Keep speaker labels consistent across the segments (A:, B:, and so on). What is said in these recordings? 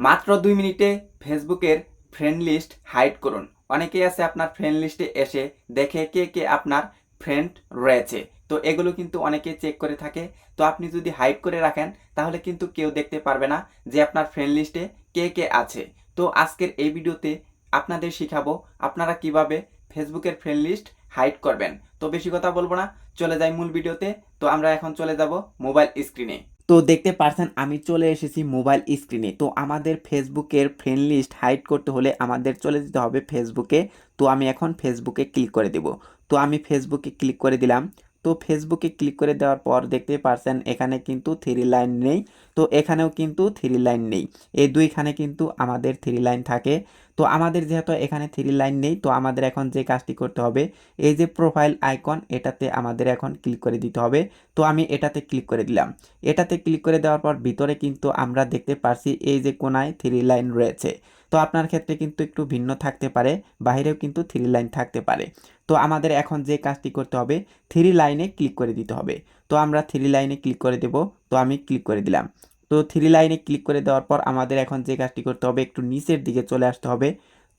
A: মাত্র 2 মিনিটে ফেসবুকের ফ্রেন্ড লিস্ট হাইড করুন। অনেকেই আছে আপনার ফ্রেন্ড লিস্টে এসে দেখে কে কে আপনার ফ্রেন্ড রয়েছে। তো এগুলো কিন্তু অনেকেই চেক করে থাকে। তো আপনি যদি হাইড করে রাখেন তাহলে কিন্তু কেউ দেখতে পারবে না যে আপনার ফ্রেন্ড লিস্টে কে কে আছে। তো আজকের এই ভিডিওতে আপনাদের শিখাবো আপনারা কিভাবে ফেসবুকের ফ্রেন্ড লিস্ট হাইড করবেন। তো বেশি কথা বলবো না, চলে যাই মূল ভিডিওতে। তো আমরা এখন চলে যাব মোবাইল স্ক্রিনে। তো দেখতে পারছেন আমি চলে এসেছি মোবাইল স্ক্রিনে। তো আমাদের ফেসবুকের ফ্রেন্ড লিস্ট হাইড করতে হলে আমাদের চলে যেতে হবে ফেসবুকে। তো আমি এখন ফেসবুকে ক্লিক করে দেব। তো আমি ফেসবুকে ক্লিক করে দিলাম। তো ফেসবুকে ক্লিক করে দেওয়ার পর দেখতে পারছেন এখানে কিন্তু থ্রি লাইন নেই। তো এখানেও কিন্তু থ্রি লাইন নেই। এই দুইখানে কিন্তু আমাদের থ্রি লাইন থাকে। তো আমাদের যেহেতু এখানে থ্রি লাইন নেই, তো আমাদের এখন যে কাজটি করতে হবে, এই যে প্রোফাইল আইকন, এটাতে আমাদের এখন ক্লিক করে দিতে হবে। তো আমি এটাতে ক্লিক করে দিলাম। এটাতে ক্লিক করে দেওয়ার পর ভিতরে কিন্তু আমরা দেখতে পারছি এই যে কোনায় থ্রি লাইন রয়েছে। তো আপনার ক্ষেত্রে কিন্তু একটু ভিন্ন থাকতে পারে, বাইরেও কিন্তু থ্রি লাইন থাকতে পারে। তো আমাদের এখন যে কাজটি করতে হবে, থ্রি লাইনে ক্লিক করে দিতে হবে। তো আমরা থ্রি লাইনে ক্লিক করে দেব। তো আমি ক্লিক করে দিলাম। তো থ্রি লাইনে ক্লিক করে দেওয়ার পর আমাদের এখন যে কাজটি করতে হবে, একটু নিচের দিকে চলে আসতে হবে।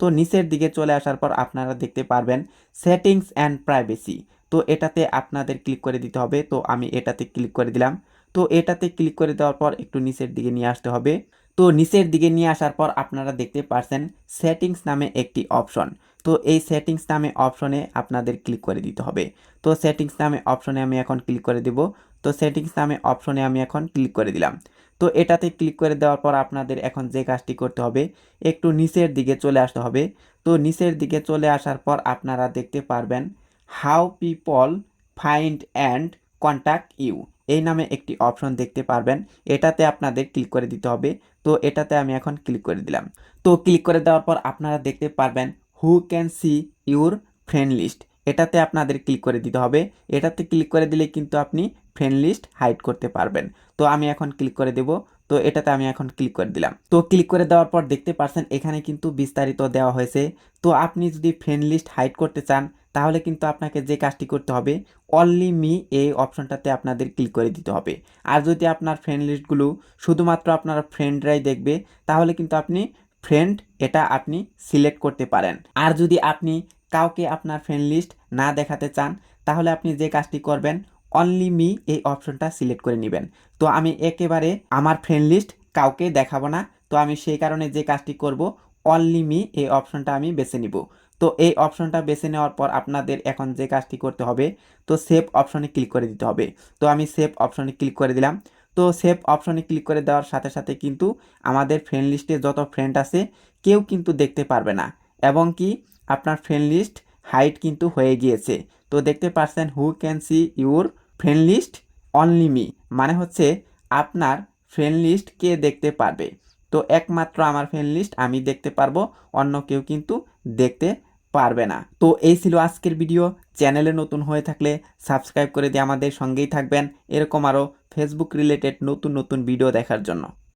A: তো নিচের দিকে চলে আসার পর আপনারা দেখতে পারবেন সেটিংস অ্যান্ড প্রাইভেসি। তো এটাতে আপনাদের ক্লিক করে দিতে হবে। তো আমি এটাতে ক্লিক করে দিলাম। তো এটাতে ক্লিক করে দেওয়ার পর একটু নিচের দিকে নিয়ে আসতে হবে। তো নিচের দিকে নিয়ে আসার পর আপনারা দেখতে পারছেন সেটিংস নামে একটি অপশন। তো এই সেটিংস নামে অপশনে আপনাদের ক্লিক করে দিতে হবে। তো সেটিংস নামে অপশনে আমি এখন ক্লিক করে দেব। তো সেটিংস নামে অপশনে আমি এখন ক্লিক করে দিলাম। তো এটাতে ক্লিক করে দেওয়ার পর আপনাদের এখন যে কাজটি করতে হবে, একটু নিচের দিকে চলে আসতে হবে। তো নিচের দিকে চলে আসার পর আপনারা দেখতে পারবেন how people find and contact you, এই নামে একটি অপশন দেখতে পারবেন। এটাতে আপনাদের ক্লিক করে দিতে হবে। তো এটাতে আমি এখন ক্লিক করে দিলাম। তো ক্লিক করে দেওয়ার পর আপনারা দেখতে পারবেন who can see your friend list, এটাতে আপনাদের ক্লিক করে দিতে হবে। এটাতে ক্লিক করে দিলে কিন্তু আপনি ফ্রেন্ড লিস্ট হাইড করতে পারবেন। তো আমি এখন ক্লিক করে দেব। তো এটাতে আমি এখন ক্লিক করে দিলাম। তো ক্লিক করে দেওয়ার পর দেখতে পারছেন এখানে কিন্তু বিস্তারিত দেওয়া হয়েছে। তো আপনি যদি ফ্রেন্ড লিস্ট হাইড করতে চান তাহলে কিন্তু আপনাকে যে কাজটি করতে হবে, অনলি মি এই অপশনটাতে আপনাদের ক্লিক করে দিতে হবে। আর যদি আপনার ফ্রেন্ড লিস্টগুলো শুধুমাত্র আপনার ফ্রেন্ডরাই দেখবে তাহলে কিন্তু আপনি ফ্রেন্ড এটা আপনি সিলেক্ট করতে পারেন। আর যদি আপনি কাউকে আপনার ফ্রেন্ড লিস্ট না দেখাতে চান তাহলে আপনি যে কাজটি করবেন, অনলি মি এই অপশনটা সিলেক্ট করে নেবেন। তো আমি একেবারে আমার ফ্রেন্ড লিস্ট কাউকে দেখাবো না। তো আমি সেই কারণে যে কাজটি করব, অনলি মি এই অপশনটা আমি বেছে নিব। তো এই অপশনটা বেছে নেওয়ার পর আপনাদের এখন যে কাজটি করতে হবে, তো সেভ অপশনে ক্লিক করে দিতে হবে। তো আমি সেভ অপশনে ক্লিক করে দিলাম। তো সেভ অপশনে ক্লিক করে দেওয়ার সাথে সাথে কিন্তু আমাদের ফ্রেন্ড লিস্টে যত ফ্রেন্ড আছে কেউ কিন্তু দেখতে পারবে না, এবং কি আপনার ফ্রেন্ড লিস্ট হাইড কিন্তু হয়ে গিয়েছে। তো দেখতে পাচ্ছেন who can see your friend list only me, মানে হচ্ছে আপনার ফ্রেন্ড লিস্ট কে দেখতে পারবে। তো একমাত্র আমার ফ্রেন্ড লিস্ট আমি দেখতে পারবো, অন্য কেউ কিন্তু দেখতে পারবে না। তো এই ছিল আজকের ভিডিও। চ্যানেলে নতুন হয়ে থাকলে সাবস্ক্রাইব করে দিয়ে আমাদের সঙ্গেই থাকবেন এরকম আরও ফেসবুক রিলেটেড নতুন নতুন ভিডিও দেখার জন্য।